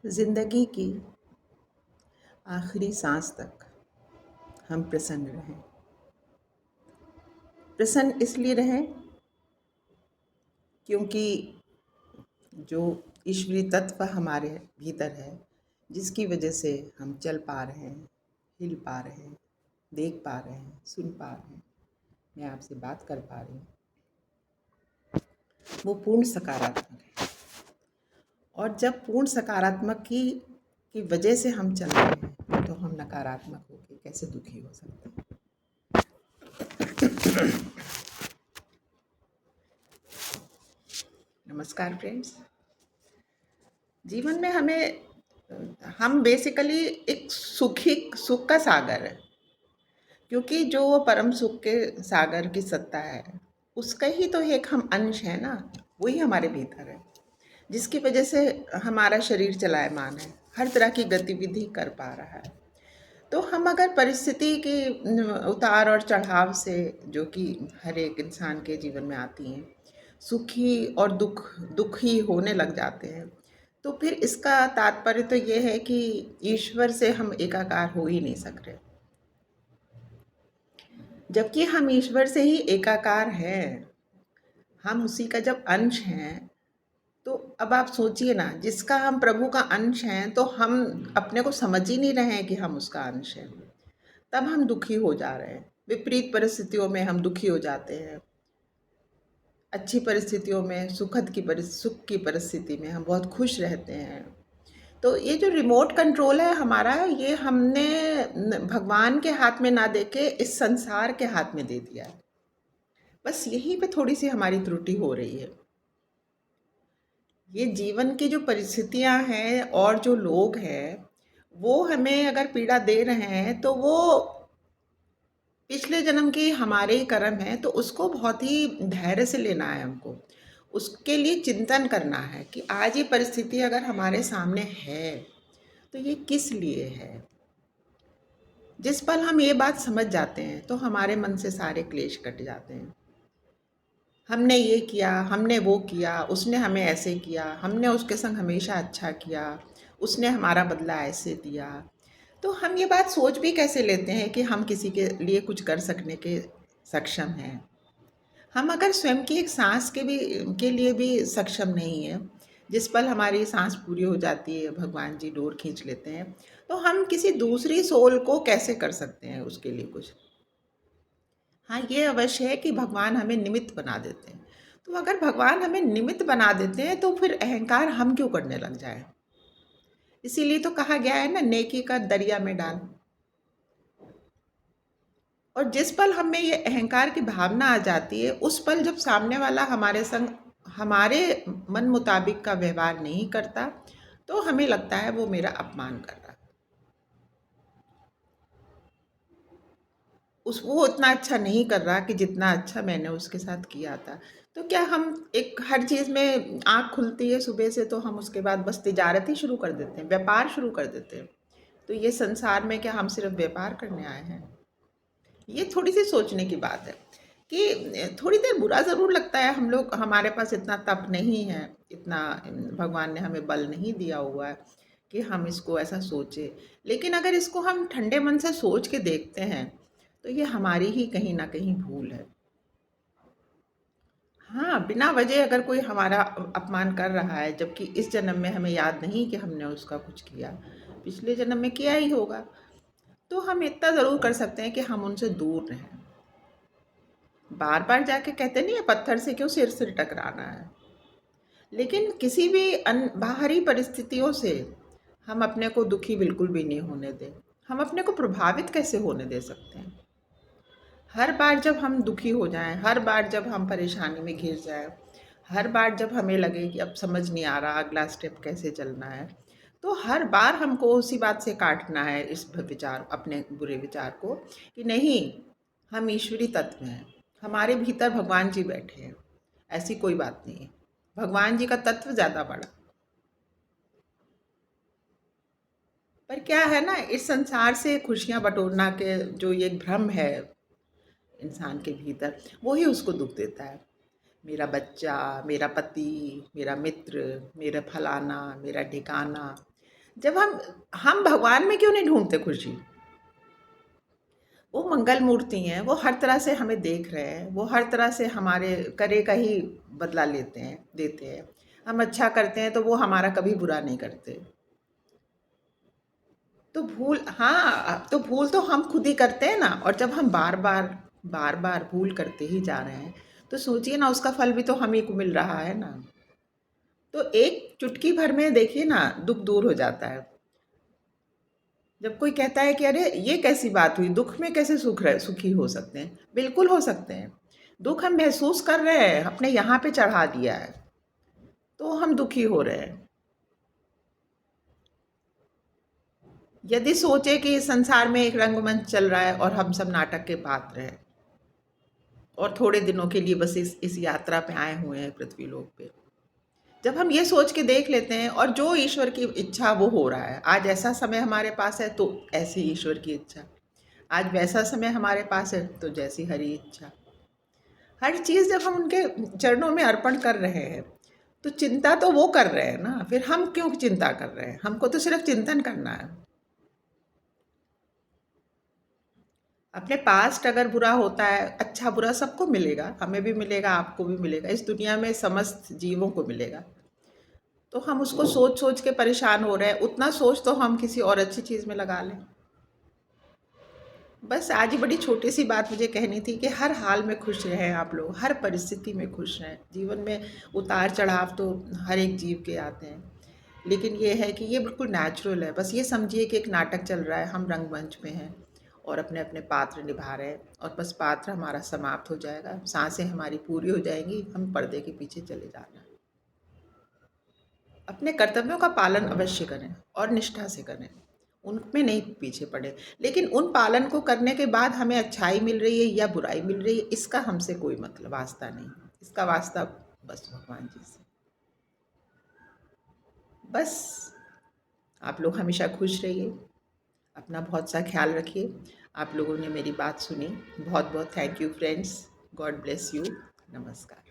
जिंदगी की आखिरी सांस तक हम प्रसन्न रहें। प्रसन्न इसलिए रहें क्योंकि जो ईश्वरीय तत्व हमारे भीतर है, जिसकी वजह से हम चल पा रहे हैं, हिल पा रहे हैं, देख पा रहे हैं, सुन पा रहे हैं, मैं आपसे बात कर पा रही हूँ, वो पूर्ण सकारात्मक है। और जब पूर्ण सकारात्मक की वजह से हम चल रहे हैं तो हम नकारात्मक होकर कैसे दुखी हो सकते हैं। नमस्कार फ्रेंड्स। जीवन में हम बेसिकली एक सुख का सागर है, क्योंकि जो वो परम सुख के सागर की सत्ता है, उसका ही तो एक हम अंश है ना। वही हमारे भीतर है, जिसकी वजह से हमारा शरीर चलायमान है, हर तरह की गतिविधि कर पा रहा है। तो हम अगर परिस्थिति के उतार और चढ़ाव से, जो कि हर एक इंसान के जीवन में आती हैं, सुखी और दुखी होने लग जाते हैं, तो फिर इसका तात्पर्य तो ये है कि ईश्वर से हम एकाकार हो ही नहीं सकते। जबकि हम ईश्वर से ही एकाकार हैं, हम उसी का जब अंश हैं, तो अब आप सोचिए ना, जिसका हम प्रभु का अंश हैं, तो हम अपने को समझ ही नहीं रहे हैं कि हम उसका अंश हैं। तब हम दुखी हो जा रहे हैं। विपरीत परिस्थितियों में हम दुखी हो जाते हैं, अच्छी परिस्थितियों में, सुख की परिस्थिति में हम बहुत खुश रहते हैं। तो ये जो रिमोट कंट्रोल है हमारा, ये हमने भगवान के हाथ में ना देके इस संसार के हाथ में दे दिया है। बस यहीं पे थोड़ी सी हमारी त्रुटि हो रही है। ये जीवन की जो परिस्थितियां हैं और जो लोग हैं, वो हमें अगर पीड़ा दे रहे हैं, तो वो पिछले जन्म के हमारे ही कर्म है। तो उसको बहुत ही धैर्य से लेना है हमको। उसके लिए चिंतन करना है कि आज ये परिस्थिति अगर हमारे सामने है, तो ये किस लिए है। जिस पल हम ये बात समझ जाते हैं, तो हमारे मन से सारे क्लेश कट जाते हैं। हमने ये किया, हमने वो किया, उसने हमें ऐसे किया, हमने उसके संग हमेशा अच्छा किया, उसने हमारा बदला ऐसे दिया। तो हम ये बात सोच भी कैसे लेते हैं कि हम किसी के लिए कुछ कर सकने के सक्षम हैं। हम अगर स्वयं की एक सांस के लिए भी सक्षम नहीं है, जिस पल हमारी सांस पूरी हो जाती है, भगवान जी डोर खींच लेते हैं, तो हम किसी दूसरी सोल को कैसे कर सकते हैं उसके लिए कुछ। हाँ, ये अवश्य है कि भगवान हमें निमित्त बना देते हैं। तो अगर भगवान हमें निमित्त बना देते हैं, तो फिर अहंकार हम क्यों करने लग जाए। इसीलिए तो कहा गया है ना, नेकी का दरिया में डाल। और जिस पल हमें ये अहंकार की भावना आ जाती है, उस पल जब सामने वाला हमारे संग हमारे मन मुताबिक का व्यवहार नहीं करता, तो हमें लगता है वो मेरा अपमान कर रहा है। वो उतना अच्छा नहीं कर रहा कि जितना अच्छा मैंने उसके साथ किया था। तो क्या हम एक हर चीज़ में आँख खुलती है सुबह से, तो हम उसके बाद बस तिजारत ही शुरू कर देते हैं, व्यापार शुरू कर देते हैं। तो ये संसार में क्या हम सिर्फ व्यापार करने आए हैं? ये थोड़ी सी सोचने की बात है कि थोड़ी देर बुरा ज़रूर लगता है। हम लोग, हमारे पास इतना तप नहीं है, इतना भगवान ने हमें बल नहीं दिया हुआ है कि हम इसको ऐसा सोचें। लेकिन अगर इसको हम ठंडे मन से सोच के देखते हैं, तो ये हमारी ही कहीं ना कहीं भूल है। हाँ, बिना वजह अगर कोई हमारा अपमान कर रहा है, जबकि इस जन्म में हमें याद नहीं कि हमने उसका कुछ किया, पिछले जन्म में किया ही होगा, तो हम इतना ज़रूर कर सकते हैं कि हम उनसे दूर रहें। बार बार जाके कहते नहीं है, पत्थर से क्यों सिर से टकराना है। लेकिन किसी भी बाहरी परिस्थितियों से हम अपने को दुखी बिल्कुल भी नहीं होने दें। हम अपने को प्रभावित कैसे होने दे सकते हैं। हर बार जब हम दुखी हो जाएं, हर बार जब हम परेशानी में घिर जाएं, हर बार जब हमें लगे कि अब समझ नहीं आ रहा अगला स्टेप कैसे चलना है, तो हर बार हमको उसी बात से काटना है इस विचार, अपने बुरे विचार को, कि नहीं, हम ईश्वरी तत्व हैं, हमारे भीतर भगवान जी बैठे हैं, ऐसी कोई बात नहीं है, भगवान जी का तत्व ज़्यादा बड़ा। पर क्या है ना, इस संसार से खुशियाँ बटोरना के जो ये भ्रम है इंसान के भीतर, वो ही उसको दुख देता है। मेरा बच्चा, मेरा पति, मेरा मित्र, मेरा फलाना, मेरा ठिकाना, जब हम भगवान में क्यों नहीं ढूँढते खुशी? वो मंगल मूर्ति हैं, वो हर तरह से हमें देख रहे हैं, वो हर तरह से हमारे करे का ही बदला लेते हैं, देते हैं। हम अच्छा करते हैं तो वो हमारा कभी बुरा नहीं करते। तो भूल, हाँ, तो भूल तो हम खुद ही करते हैं ना। और जब हम बार-बार भूल करते ही जा रहे हैं, तो सोचिए ना, उसका फल भी तो हम ही को मिल रहा है ना। तो एक चुटकी भर में देखिए ना, दुःख दूर हो जाता है। जब कोई कहता है कि अरे ये कैसी बात हुई, दुख में कैसे सुखी हो सकते हैं? बिल्कुल हो सकते हैं। दुख हम महसूस कर रहे हैं, अपने यहाँ पे चढ़ा दिया है, तो हम दुखी हो रहे हैं। यदि सोचे कि इस संसार में एक रंगमंच चल रहा है और हम सब नाटक के पात्र हैं और थोड़े दिनों के लिए बस इस यात्रा पे आए हुए हैं पृथ्वी लोक पे। जब हम ये सोच के देख लेते हैं और जो ईश्वर की इच्छा वो हो रहा है, आज ऐसा समय हमारे पास है तो ऐसी ईश्वर की इच्छा, आज वैसा समय हमारे पास है तो जैसी हरी इच्छा। हर चीज़ जब हम उनके चरणों में अर्पण कर रहे हैं, तो चिंता तो वो कर रहे हैं ना, फिर हम क्यों चिंता कर रहे हैं? हमको तो सिर्फ चिंतन करना है। अपने पास्ट अगर बुरा होता है, अच्छा बुरा सबको मिलेगा, हमें भी मिलेगा, आपको भी मिलेगा, इस दुनिया में समस्त जीवों को मिलेगा। तो हम उसको सोच सोच के परेशान हो रहे हैं, उतना सोच तो हम किसी और अच्छी चीज़ में लगा लें। बस आज ही बड़ी छोटी सी बात मुझे कहनी थी कि हर हाल में खुश रहें आप लोग, हर परिस्थिति में खुश रहें। जीवन में उतार चढ़ाव तो हर एक जीव के आते हैं, लेकिन ये है कि ये बिल्कुल नेचुरल है। बस ये समझिए कि एक नाटक चल रहा है, हम रंगमंच में हैं और अपने अपने पात्र निभा रहे हैं, और बस पात्र हमारा समाप्त हो जाएगा, सांसें हमारी पूरी हो जाएंगी, हम पर्दे के पीछे चले जाना। अपने कर्तव्यों का पालन अवश्य करें और निष्ठा से करें, उनमें नहीं पीछे पड़े। लेकिन उन पालन को करने के बाद हमें अच्छाई मिल रही है या बुराई मिल रही है, इसका हमसे कोई मतलब वास्ता नहीं। इसका वास्ता बस भगवान जी से। बस आप लोग हमेशा खुश रहिए, अपना बहुत सा ख्याल रखिए। आप लोगों ने मेरी बात सुनी, बहुत बहुत thank you friends. God bless you. नमस्कार।